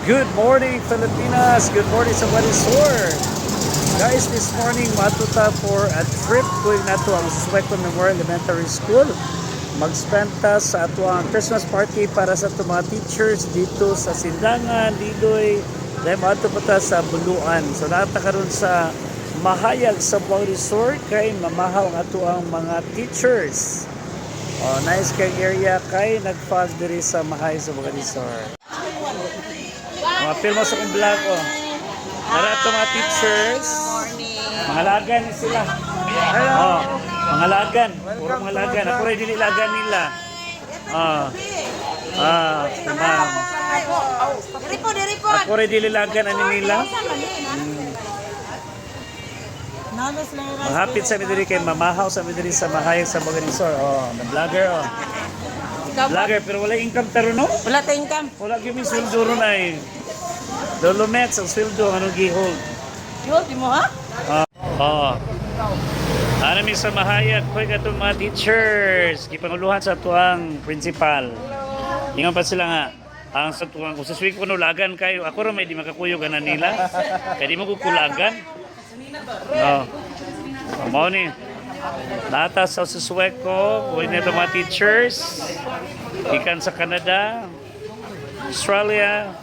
Good morning, Filipinas! Good morning sa Marisur! Guys, this morning matuta for a trip going nato ang Susueco Memorial Elementary School. Mag-spend ta sa ato ang Christmas party para sa ato mga teachers dito sa Sindangan, Liloy, dahil mato pa ta sa Buluan. So nata karon sa mahayag sa Buang Resort kay mamahaw ang ato ang mga teachers. Oh, nice kay area kay nagpag diri sa mahayag sa Buang Resort. Mga film mo sa kong vlog ko. Para ito mga teachers. Mga lagan sila. Oh, mga lagan. Puro mga lagan. Ako rin dinilagan nila. Ma'am. Ako rin dinilagan ani nila. Mahapit sa midiri kay mamahaw sa midiri sa mahayag sa Baganisor. Oh, na vlogger oh. Vlogger pero wala income taro no? Wala tayong income. Wala gyud mi sweldo ron ay. Dolomex ang sweldo ano gi-hold. Yo, di mo ha? Ano mi sa mahayag koy katong mga teachers gipanguluhan sa tuang principal. Ingon pa sila nga ang sa tuang kung sa suwi ko lagan kayo ako ra may di makakuyog ana nila. Kay di mo kukulagan. Mao ni nata sa Susueco, kuwi na mga teachers ikan sa Canada, Australia.